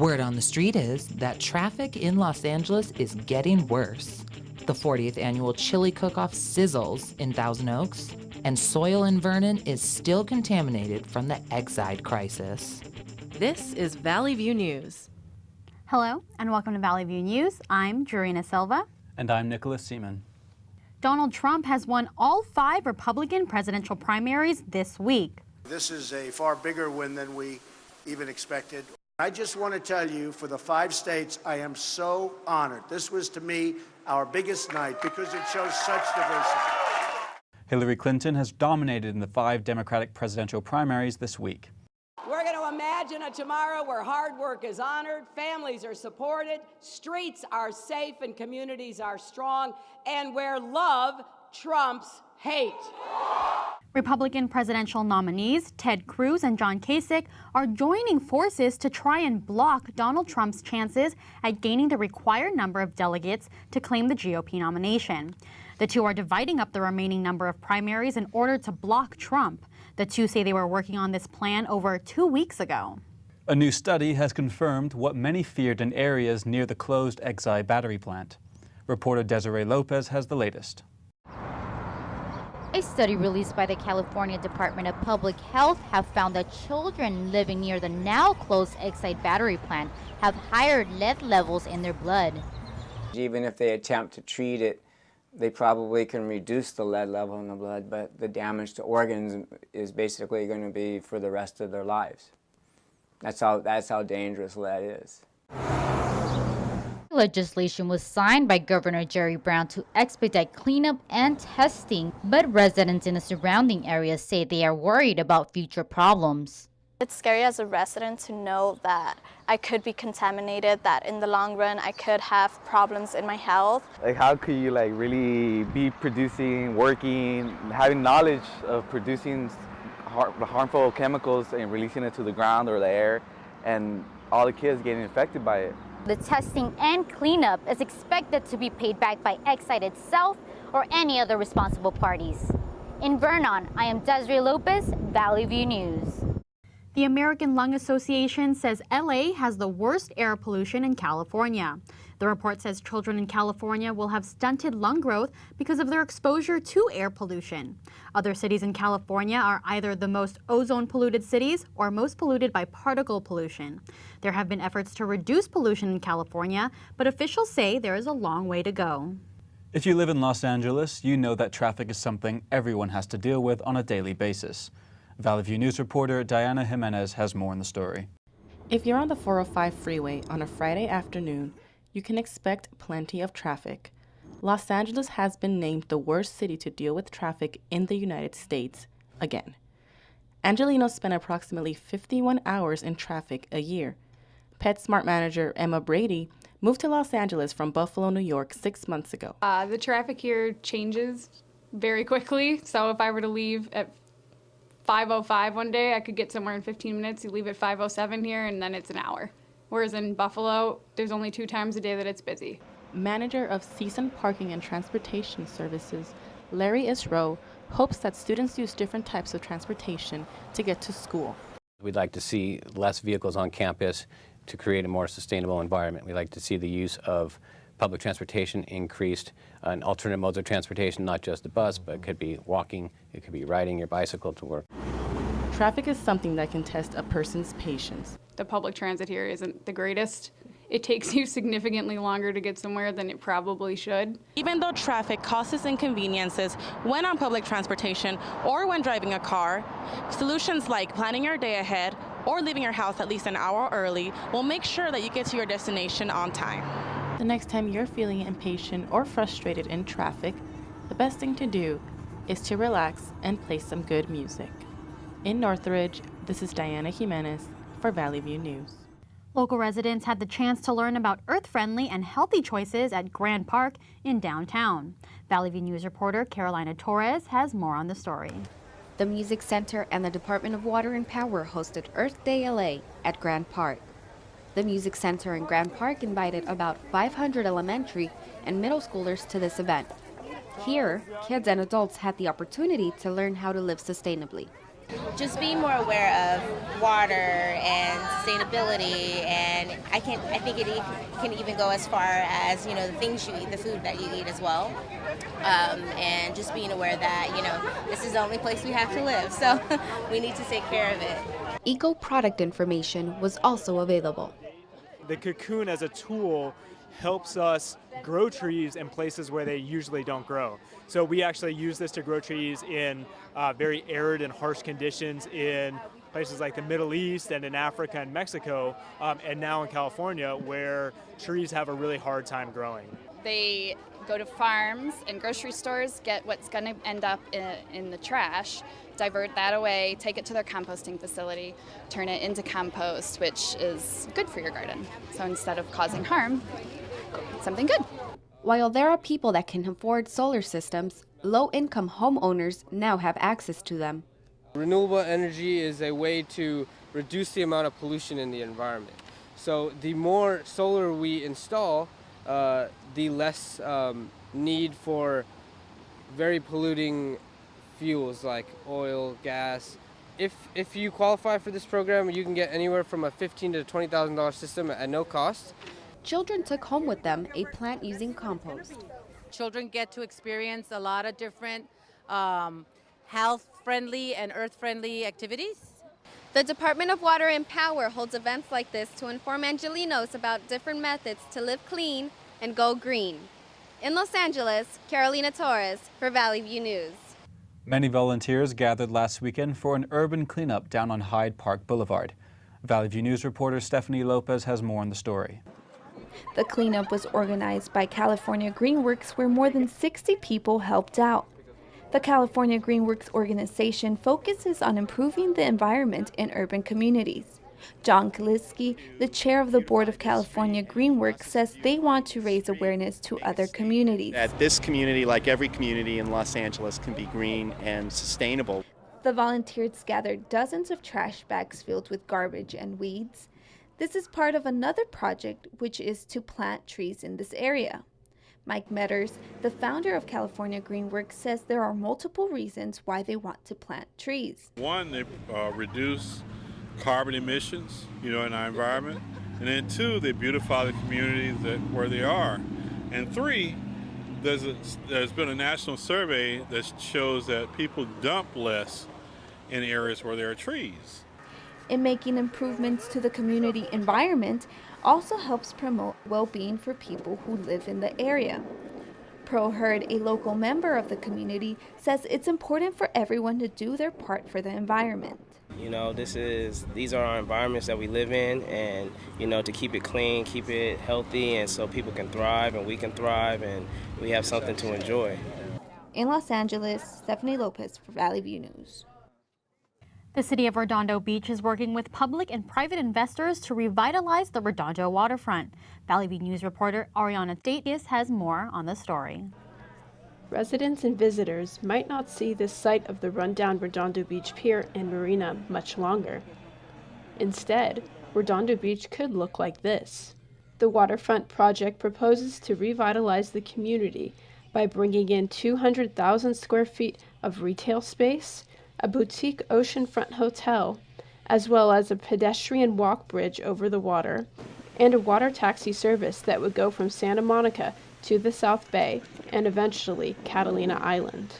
Word on the street is that traffic in Los Angeles is getting worse. The 40th annual chili cook-off sizzles in Thousand Oaks, and soil in Vernon is still contaminated from the Exide crisis. This is Valley View News. Hello, and welcome to Valley View News. I'm Jarina Silva. And I'm Nicholas Seaman. Donald Trump has won all 5 Republican presidential primaries this week. This is a far bigger win than we even expected. I just want to tell you, for the 5 states, I am so honored. This was, to me, our biggest night because it shows such diversity. Hillary Clinton has dominated in the 5 Democratic presidential primaries this week. We're going to imagine a tomorrow where hard work is honored, families are supported, streets are safe, and communities are strong, and where love trumps hate. Republican presidential nominees Ted Cruz and John Kasich are joining forces to try and block Donald Trump's chances at gaining the required number of delegates to claim the GOP nomination. The two are dividing up the remaining number of primaries in order to block Trump. The two say they were working on this plan over 2 weeks ago. A new study has confirmed what many feared in areas near the closed Exide battery plant. Reporter Desiree Lopez has the latest. A study released by the California Department of Public Health have found that children living near the now closed Exide battery plant have higher lead levels in their blood. Even if they attempt to treat it, they probably can reduce the lead level in the blood, but the damage to organs is basically going to be for the rest of their lives. That's how dangerous lead is. Legislation was signed by Governor Jerry Brown to expedite cleanup and testing, but residents in the surrounding areas say they are worried about future problems. It's scary as a resident to know that I could be contaminated, that in the long run I could have problems in my health. Like, how could you really be producing, working, having knowledge of producing harmful chemicals and releasing it to the ground or the air, and all the kids getting infected by it? The testing and cleanup is expected to be paid back by Exide itself or any other responsible parties. In Vernon, I am Desiree Lopez, Valley View News. The American Lung Association says LA has the worst air pollution in California. The report says children in California will have stunted lung growth because of their exposure to air pollution. Other cities in California are either the most ozone-polluted cities or most polluted by particle pollution. There have been efforts to reduce pollution in California, but officials say there is a long way to go. If you live in Los Angeles, you know that traffic is something everyone has to deal with on a daily basis. Valley View News reporter Diana Jimenez has more on the story. If you're on the 405 freeway on a Friday afternoon, you can expect plenty of traffic. Los Angeles has been named the worst city to deal with traffic in the United States again. Angelenos spend approximately 51 hours in traffic a year. PetSmart manager Emma Brady moved to Los Angeles from Buffalo, New York 6 months ago. The traffic here changes very quickly, so if I were to leave at 5:05 one day, I could get somewhere in 15 minutes. You leave at 5:07 here, and then it's an hour. Whereas in Buffalo, there's only 2 times a day that it's busy. Manager of CSUN Parking and Transportation Services, Larry Isrow, hopes that students use different types of transportation to get to school. We'd like to see less vehicles on campus to create a more sustainable environment. We'd like to see the use of public transportation increased, and alternate modes of transportation, not just the bus, but it could be walking, it could be riding your bicycle to work. Traffic is something that can test a person's patience. The public transit here isn't the greatest. It takes you significantly longer to get somewhere than it probably should. Even though traffic causes inconveniences when on public transportation or when driving a car, solutions like planning your day ahead or leaving your house at least an hour early will make sure that you get to your destination on time. The next time you're feeling impatient or frustrated in traffic, the best thing to do is to relax and play some good music. In Northridge, this is Diana Jimenez for Valley View News. Local residents had the chance to learn about earth-friendly and healthy choices at Grand Park in downtown. Valley View News reporter Carolina Torres has more on the story. The Music Center and the Department of Water and Power hosted Earth Day LA at Grand Park. The Music Center in Grand Park invited about 500 elementary and middle schoolers to this event. Here, kids and adults had the opportunity to learn how to live sustainably. Just being more aware of water and sustainability, and I think it can even go as far as, you know, the things you eat, the food that you eat as well, and just being aware that, you know, this is the only place we have to live, so we need to take care of it. Eco-product information was also available. The cocoon as a tool helps us grow trees in places where they usually don't grow. So we actually use this to grow trees in very arid and harsh conditions in places like the Middle East and in Africa and Mexico, and now in California, where trees have a really hard time growing. They go to farms and grocery stores, get what's going to end up in the trash, divert that away, take it to their composting facility, turn it into compost, which is good for your garden. So instead of causing harm, something good. While there are people that can afford solar systems, low-income homeowners now have access to them. Renewable energy is a way to reduce the amount of pollution in the environment. So the more solar we install, the less need for very polluting fuels like oil, gas. If you qualify for this program, you can get anywhere from a $15,000 to $20,000 system at no cost. Children took home with them a plant using compost. Children get to experience a lot of different health-friendly and earth-friendly activities. The Department of Water and Power holds events like this to inform Angelinos about different methods to live clean and go green. In Los Angeles, Carolina Torres for Valley View News. Many volunteers gathered last weekend for an urban cleanup down on Hyde Park Boulevard. Valley View News reporter Stephanie Lopez has more on the story. The cleanup was organized by California Greenworks, where more than 60 people helped out. The California Greenworks organization focuses on improving the environment in urban communities. John Kaliski, the chair of the board of California Greenworks, says they want to raise awareness to other communities. That this community, like every community in Los Angeles, can be green and sustainable. The volunteers gathered dozens of trash bags filled with garbage and weeds. This is part of another project, which is to plant trees in this area. Mike Metters, the founder of California Greenworks, says there are multiple reasons why they want to plant trees. One, they reduce carbon emissions, in our environment. And then two, they beautify the communities where they are. And three, there's been a national survey that shows that people dump less in areas where there are trees. In making improvements to the community environment also helps promote well-being for people who live in the area. Pro Herd, a local member of the community, says it's important for everyone to do their part for the environment. These are our environments that we live in, and to keep it clean, keep it healthy, and so people can thrive and we can thrive and we have something to enjoy. In Los Angeles, Stephanie Lopez for Valley View News. The city of Redondo Beach is working with public and private investors to revitalize the Redondo waterfront. Valley View News reporter Ariana Datius has more on the story. Residents and visitors might not see this site of the rundown Redondo Beach Pier and Marina much longer. Instead, Redondo Beach could look like this. The waterfront project proposes to revitalize the community by bringing in 200,000 square feet of retail space, a boutique oceanfront hotel, as well as a pedestrian walk bridge over the water, and a water taxi service that would go from Santa Monica to the South Bay and eventually Catalina Island.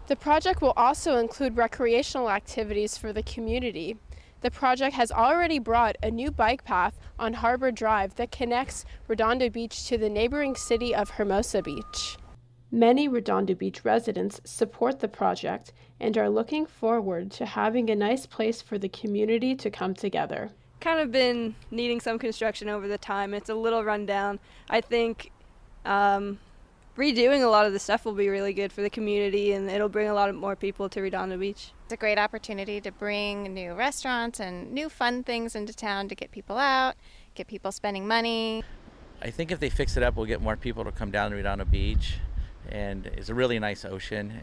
The project will also include recreational activities for the community. The project has already brought a new bike path on Harbor Drive that connects Redondo Beach to the neighboring city of Hermosa Beach. Many Redondo Beach residents support the project and are looking forward to having a nice place for the community to come together. Kind of been needing some construction over the time. It's a little run down. I think redoing a lot of the stuff will be really good for the community, and it'll bring a lot more people to Redondo Beach. It's a great opportunity to bring new restaurants and new fun things into town to get people out, get people spending money. I think if they fix it up, we'll get more people to come down to Redondo Beach, and it's a really nice ocean.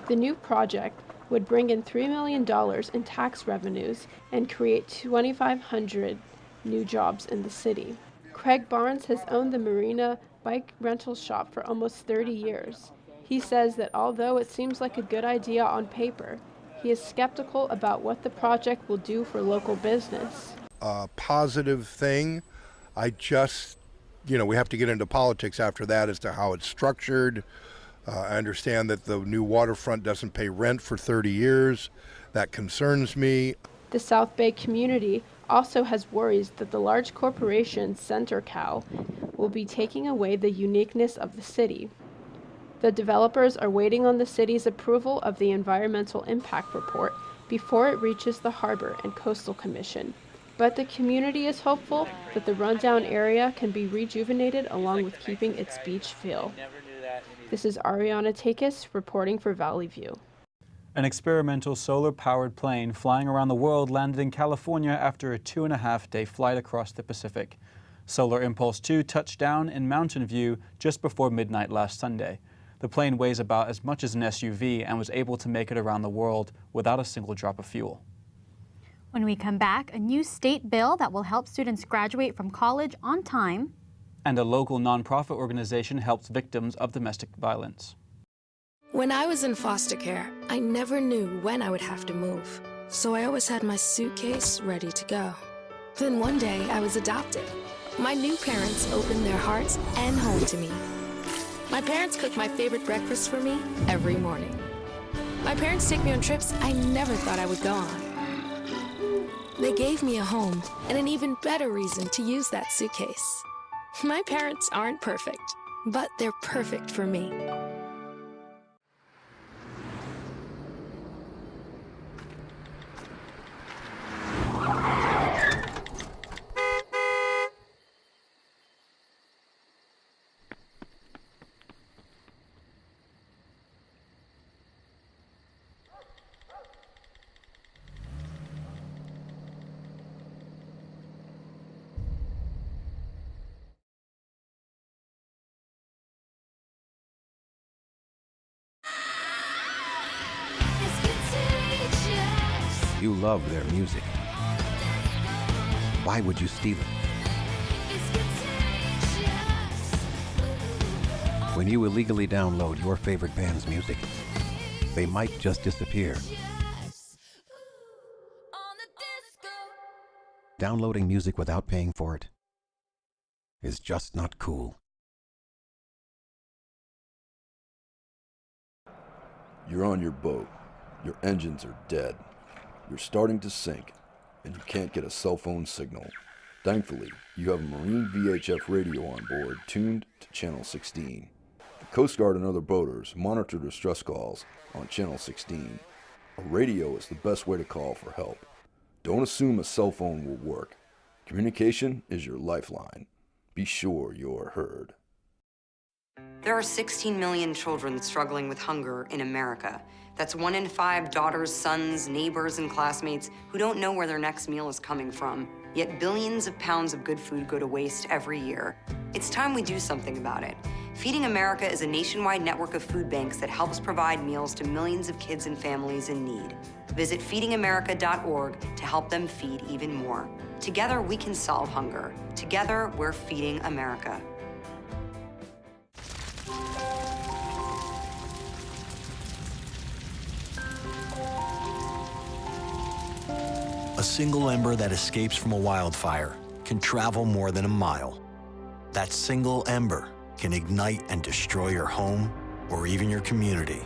The new project would bring in $3 million in tax revenues and create 2,500 new jobs in the city. Craig Barnes has owned the Marina bike rental shop for almost 30 years. He says that although it seems like a good idea on paper, he is skeptical about what the project will do for local business. A positive thing. I just, we have to get into politics after that as to how it's structured. I understand that the new waterfront doesn't pay rent for 30 years. That concerns me. The South Bay community also has worries that the large corporation CenterCal will be taking away the uniqueness of the city. The developers are waiting on the city's approval of the Environmental Impact Report before it reaches the Harbor and Coastal Commission. But the community is hopeful that the rundown area can be rejuvenated along with keeping its beach feel. This is Ariana Takis reporting for Valley View. An experimental solar-powered plane flying around the world landed in California after a 2.5-day flight across the Pacific. Solar Impulse 2 touched down in Mountain View just before midnight last Sunday. The plane weighs about as much as an SUV and was able to make it around the world without a single drop of fuel. When we come back, a new state bill that will help students graduate from college on time. And a local nonprofit organization helps victims of domestic violence. When I was in foster care, I never knew when I would have to move. So I always had my suitcase ready to go. Then one day I was adopted. My new parents opened their hearts and home to me. My parents cook my favorite breakfast for me every morning. My parents take me on trips I never thought I would go on. They gave me a home and an even better reason to use that suitcase. My parents aren't perfect, but they're perfect for me. You love their music. Why would you steal it? When you illegally download your favorite band's music, they might just disappear. Downloading music without paying for it is just not cool. You're on your boat. Your engines are dead. You're starting to sink, and you can't get a cell phone signal. Thankfully, you have a Marine VHF radio on board tuned to Channel 16. The Coast Guard and other boaters monitor distress calls on Channel 16. A radio is the best way to call for help. Don't assume a cell phone will work. Communication is your lifeline. Be sure you're heard. There are 16 million children struggling with hunger in America. That's 1 in 5 daughters, sons, neighbors, and classmates who don't know where their next meal is coming from. Yet billions of pounds of good food go to waste every year. It's time we do something about it. Feeding America is a nationwide network of food banks that helps provide meals to millions of kids and families in need. Visit feedingamerica.org to help them feed even more. Together, we can solve hunger. Together, we're feeding America. A single ember that escapes from a wildfire can travel more than a mile. That single ember can ignite and destroy your home or even your community.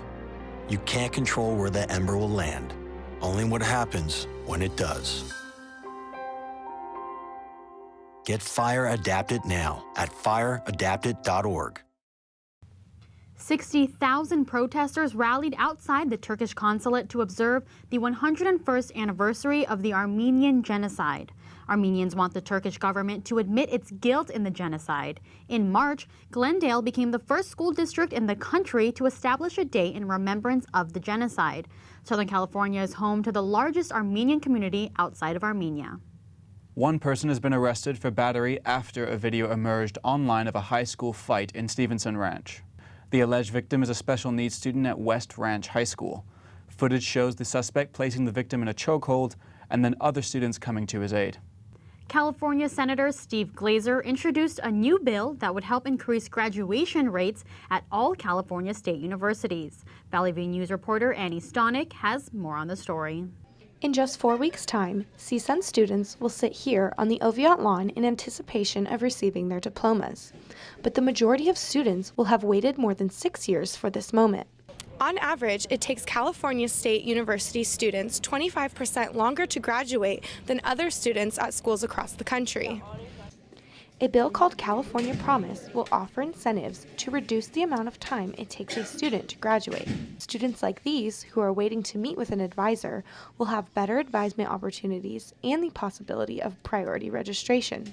You can't control where the ember will land, only what happens when it does. Get Fire Adapted now at fireadapted.org. 60,000 protesters rallied outside the Turkish consulate to observe the 101st anniversary of the Armenian genocide. Armenians want the Turkish government to admit its guilt in the genocide. In March, Glendale became the first school district in the country to establish a day in remembrance of the genocide. Southern California is home to the largest Armenian community outside of Armenia. One person has been arrested for battery after a video emerged online of a high school fight in Stevenson Ranch. The alleged victim is a special needs student at West Ranch High School. Footage shows the suspect placing the victim in a chokehold and then other students coming to his aid. California Senator Steve Glazer introduced a new bill that would help increase graduation rates at all California state universities. Valley View News reporter Annie Stonick has more on the story. In just 4 weeks' time, CSUN students will sit here on the Oviatt lawn in anticipation of receiving their diplomas. But the majority of students will have waited more than 6 years for this moment. On average, it takes California State University students 25% longer to graduate than other students at schools across the country. A bill called California Promise will offer incentives to reduce the amount of time it takes a student to graduate. Students like these, who are waiting to meet with an advisor, will have better advisement opportunities and the possibility of priority registration.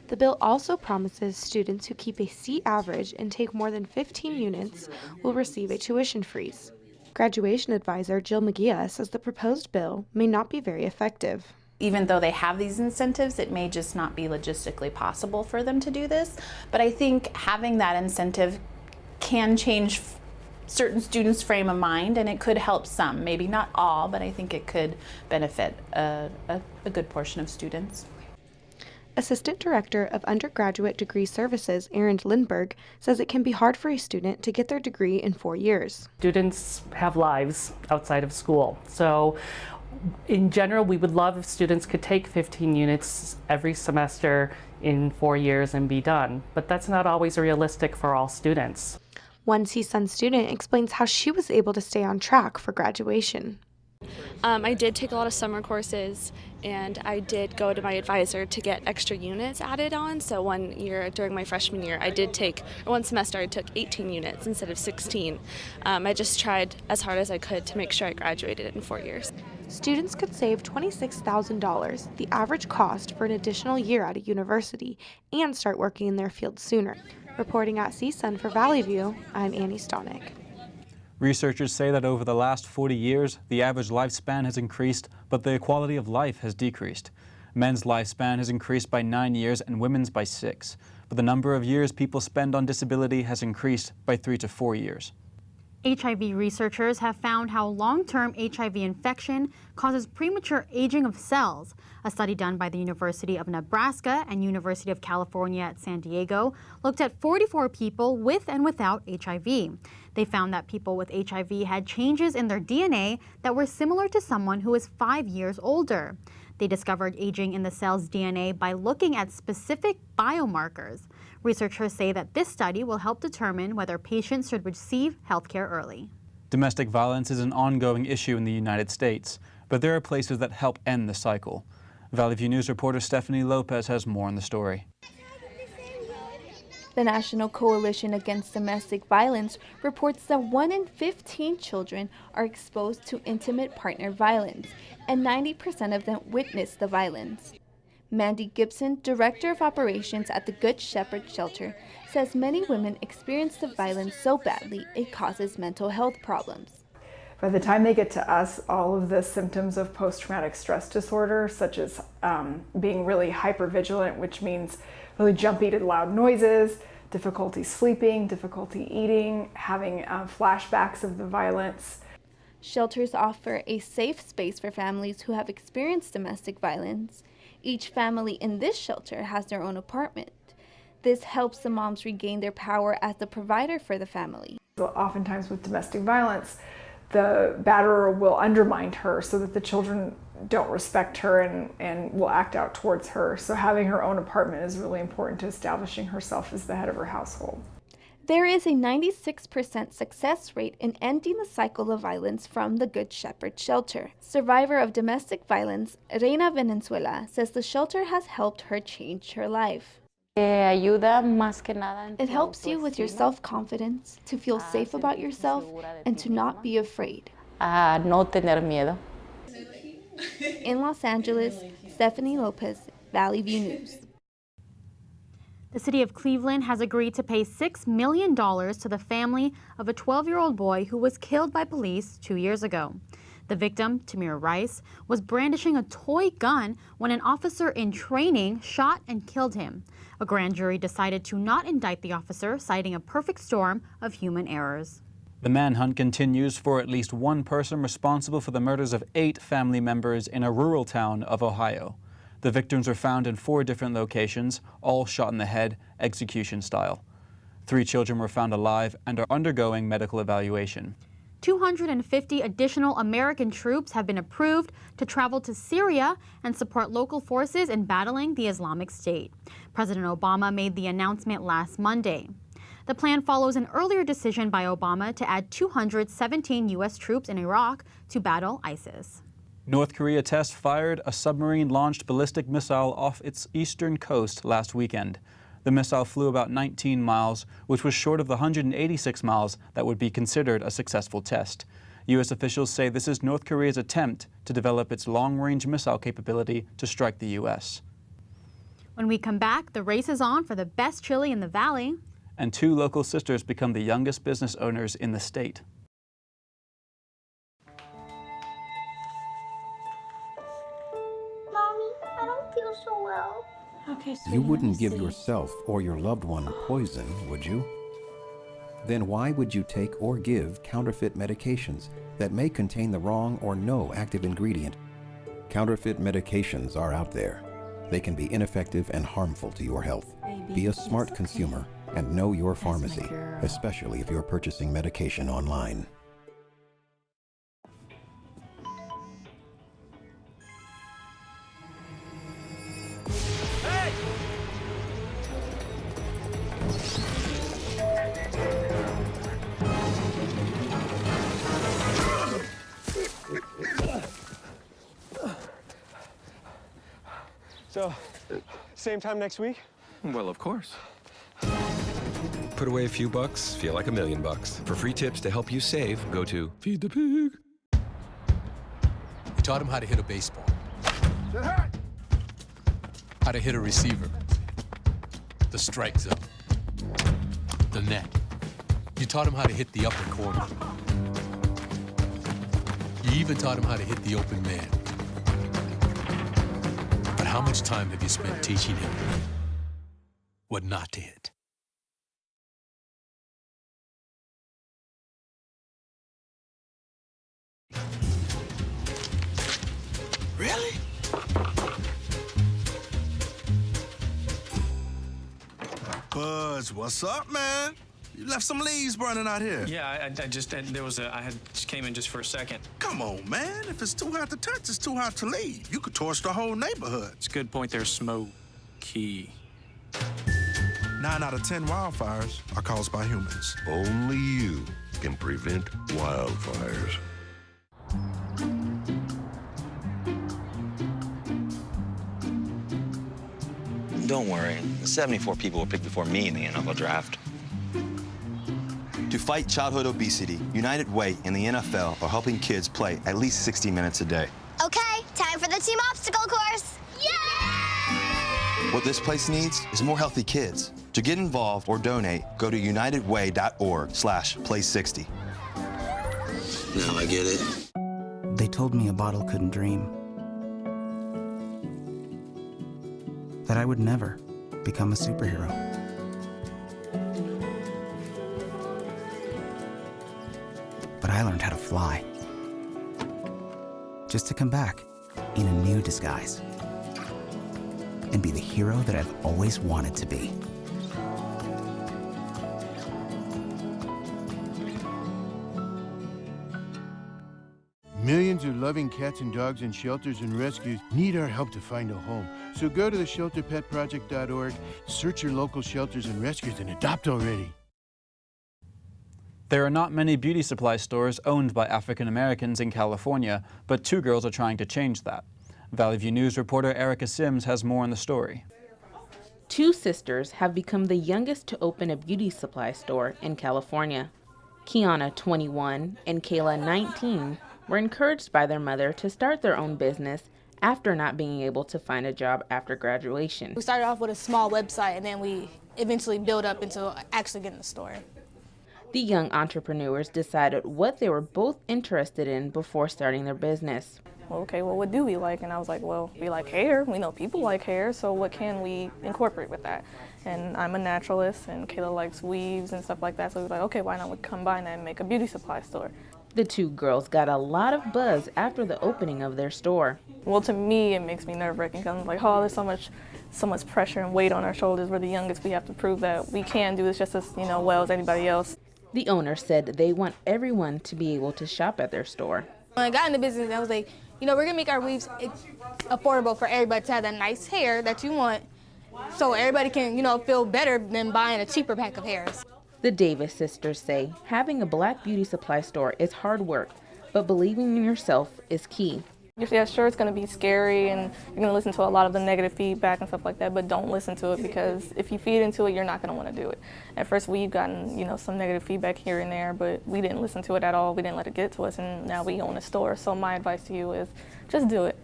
The bill also promises students who keep a C average and take more than 15 units will receive a tuition freeze. Graduation advisor Jill McGee says the proposed bill may not be very effective. Even though they have these incentives, it may just not be logistically possible for them to do this. But I think having that incentive can change certain students' frame of mind, and it could help some, maybe not all, but I think it could benefit a good portion of students. Assistant Director of Undergraduate Degree Services, Erin Lindberg, says it can be hard for a student to get their degree in 4 years. Students have lives outside of school, so in general, we would love if students could take 15 units every semester in 4 years and be done, but that's not always realistic for all students. One CSUN student explains how she was able to stay on track for graduation. I did take a lot of summer courses, and I did go to my advisor to get extra units added on. So one year during my freshman year, one semester I took 18 units instead of 16. I just tried as hard as I could to make sure I graduated in 4 years. Students could save $26,000, the average cost for an additional year at a university, and start working in their field sooner. Reporting at CSUN for Valley View, I'm Annie Stonick. Researchers say that over the last 40 years, the average lifespan has increased, but the quality of life has decreased. Men's lifespan has increased by 9 years and women's by 6, but the number of years people spend on disability has increased by 3 to 4 years. HIV researchers have found how long-term HIV infection causes premature aging of cells. A study done by the University of Nebraska and University of California at San Diego looked at 44 people with and without HIV. They found that people with HIV had changes in their DNA that were similar to someone who is 5 years older. They discovered aging in the cell's DNA by looking at specific biomarkers. Researchers say that this study will help determine whether patients should receive health care early. Domestic violence is an ongoing issue in the United States, but there are places that help end the cycle. Valley View News reporter Stephanie Lopez has more on the story. The National Coalition Against Domestic Violence reports that 1 in 15 children are exposed to intimate partner violence, and 90% of them witness the violence. Mandy Gibson, Director of Operations at the Good Shepherd Shelter, says many women experience the violence so badly it causes mental health problems. By the time they get to us, all of the symptoms of post-traumatic stress disorder, such as being really hypervigilant, which means really jumpy to loud noises, difficulty sleeping, difficulty eating, having flashbacks of the violence. Shelters offer a safe space for families who have experienced domestic violence. Each family in this shelter has their own apartment. This helps the moms regain their power as the provider for the family. So oftentimes with domestic violence, the batterer will undermine her so that the children don't respect her and will act out towards her. So having her own apartment is really important to establishing herself as the head of her household. There is a 96% success rate in ending the cycle of violence from the Good Shepherd Shelter. Survivor of domestic violence, Reina Venezuela, says the shelter has helped her change her life. It helps you with your self-confidence, to feel safe about yourself, and to not be afraid. In Los Angeles, Stephanie Lopez, Valley View News. The city of Cleveland has agreed to pay $6 million to the family of a 12-year-old boy who was killed by police 2 years ago. The victim, Tamir Rice, was brandishing a toy gun when an officer in training shot and killed him. A grand jury decided to not indict the officer, citing a perfect storm of human errors. The manhunt continues for at least one person responsible for the murders of 8 family members in a rural town of Ohio. The victims were found in 4 different locations, all shot in the head, execution style. 3 children were found alive and are undergoing medical evaluation. 250 additional American troops have been approved to travel to Syria and support local forces in battling the Islamic State. President Obama made the announcement last Monday. The plan follows an earlier decision by Obama to add 217 U.S. troops in Iraq to battle ISIS. North Korea test fired a submarine-launched ballistic missile off its eastern coast last weekend. The missile flew about 19 miles, which was short of the 186 miles that would be considered a successful test. U.S. officials say this is North Korea's attempt to develop its long-range missile capability to strike the U.S. When we come back, the race is on for the best chili in the valley. And 2 local sisters become the youngest business owners in the state. Mommy, I don't feel so well. Okay, so You wouldn't give yourself or your loved one poison, would you? Then why would you take or give counterfeit medications that may contain the wrong or no active ingredient? Counterfeit medications are out there. They can be ineffective and harmful to your health. Be a smart consumer and know your pharmacy, especially if you're purchasing medication online. So, same time next week? Well, of course. Put away a few bucks, feel like $1 million. For free tips to help you save, go to Feed the Pig. You taught him how to hit a baseball. How to hit a receiver. The strike zone. The net. You taught him how to hit the upper corner. You even taught him how to hit the open man. But how much time have you spent teaching him what not to hit? Really? Buzz, what's up, man? You left some leaves burning out here. Yeah, I just came in just for a second. Come on, man. If it's too hot to touch, it's too hot to leave. You could torch the whole neighborhood. It's a good point. There's smoky. 9 out of 10 wildfires are caused by humans. Only you can prevent wildfires. Don't worry, 74 people were picked before me in the NFL draft. To fight childhood obesity, United Way and the NFL are helping kids play at least 60 minutes a day. Okay, time for the team obstacle course. Yay! What this place needs is more healthy kids. To get involved or donate, go to unitedway.org/play60. Now I get it. They told me a bottle couldn't dream. That I would never become a superhero. But I learned how to fly. Just to come back in a new disguise and be the hero that I've always wanted to be. Millions of loving cats and dogs in shelters and rescues need our help to find a home. So go to theshelterpetproject.org, search your local shelters and rescues, and adopt already. There are not many beauty supply stores owned by African Americans in California, but 2 girls are trying to change that. Valley View News reporter Erica Sims has more on the story. 2 sisters have become the youngest to open a beauty supply store in California. Kiana, 21, and Kayla, 19, were encouraged by their mother to start their own business after not being able to find a job after graduation. We started off with a small website, and then we eventually built up into actually getting a store. The young entrepreneurs decided what they were both interested in before starting their business. Well, okay, well, what do we like? And I was like, well, we like hair. We know people like hair, so what can we incorporate with that? And I'm a naturalist, and Kayla likes weaves and stuff like that, so we were like, okay, why not we combine that and make a beauty supply store? The two girls got a lot of buzz after the opening of their store. Well, to me, it makes me nerve-wracking because I'm like, oh, there's so much pressure and weight on our shoulders. We're the youngest. We have to prove that we can do this just as well as anybody else. The owner said they want everyone to be able to shop at their store. When I got in the business, I was like, we're gonna make our weaves affordable for everybody to have that nice hair that you want, so everybody can, feel better than buying a cheaper pack of hairs. The Davis sisters say having a black beauty supply store is hard work, but believing in yourself is key. Yeah, sure, it's going to be scary and you're going to listen to a lot of the negative feedback and stuff like that, but don't listen to it because if you feed into it, you're not going to want to do it. At first, we've gotten, some negative feedback here and there, but we didn't listen to it at all. We didn't let it get to us, and now we own a store. So my advice to you is just do it.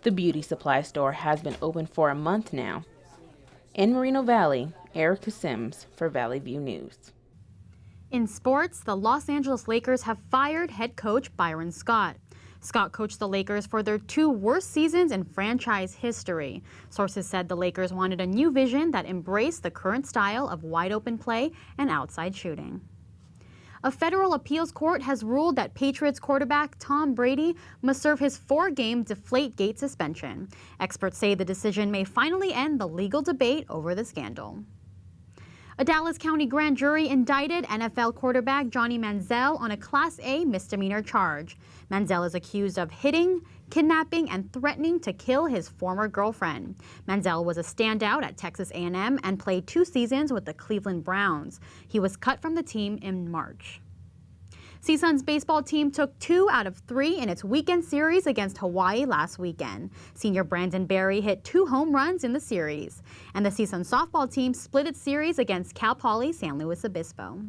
The beauty supply store has been open for a month now. In Moreno Valley, Erica Sims for Valley View News. In sports, the Los Angeles Lakers have fired head coach Byron Scott. Scott coached the Lakers for their 2 worst seasons in franchise history. Sources said the Lakers wanted a new vision that embraced the current style of wide-open play and outside shooting. A federal appeals court has ruled that Patriots quarterback Tom Brady must serve his 4-game Deflategate suspension. Experts say the decision may finally end the legal debate over the scandal. A Dallas County grand jury indicted NFL quarterback Johnny Manziel on a Class A misdemeanor charge. Manziel is accused of hitting, kidnapping, and threatening to kill his former girlfriend. Manziel was a standout at Texas A&M and played 2 seasons with the Cleveland Browns. He was cut from the team in March. CSUN's baseball team took 2 out of 3 in its weekend series against Hawaii last weekend. Senior Brandon Berry hit 2 home runs in the series. And the CSUN softball team split its series against Cal Poly San Luis Obispo.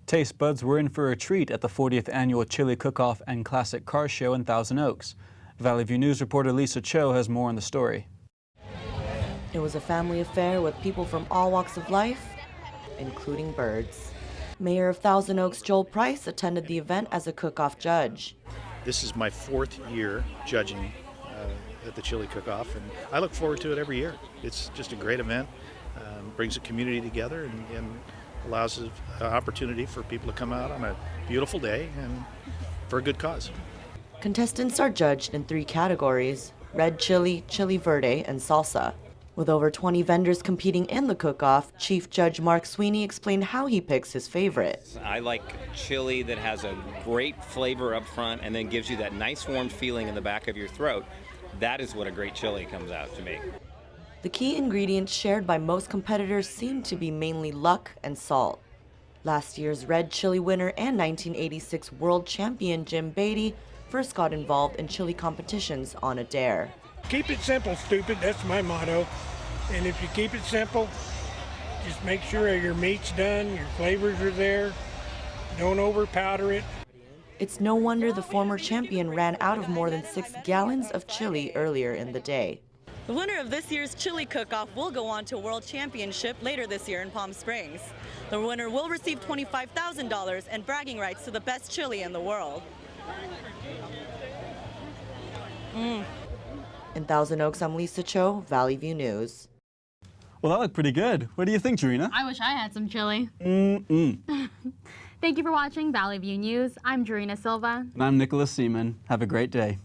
Taste buds were in for a treat at the 40th Annual Chili Cook-Off and Classic Car Show in Thousand Oaks. Valley View News reporter Lisa Cho has more on the story. It was a family affair with people from all walks of life, including birds. Mayor of Thousand Oaks Joel Price attended the event as a cook-off judge. This is my 4th year judging at the Chili Cook-Off, and I look forward to it every year. It's just a great event, brings the community together and allows an opportunity for people to come out on a beautiful day and for a good cause. Contestants are judged in 3 categories: red chili, chili verde, and salsa. With over 20 vendors competing in the cook-off, Chief Judge Mark Sweeney explained how he picks his favorite. I like chili that has a great flavor up front and then gives you that nice warm feeling in the back of your throat. That is what a great chili comes out to me. The key ingredients shared by most competitors seem to be mainly luck and salt. Last year's red chili winner and 1986 world champion Jim Beatty first got involved in chili competitions on a dare. Keep it simple, stupid. That's my motto. And if you keep it simple, just make sure your meat's done, your flavors are there. Don't overpowder it. It's no wonder the former champion ran out of more than 6 gallons of chili earlier in the day. The winner of this year's Chili Cook-Off will go on to a World Championship later this year in Palm Springs. The winner will receive $25,000 and bragging rights to the best chili in the world. In Thousand Oaks, I'm Lisa Cho, Valley View News. Well, that looked pretty good. What do you think, Jarena? I wish I had some chili. Thank you for watching Valley View News. I'm Jarena Silva. And I'm Nicholas Seaman. Have a great day.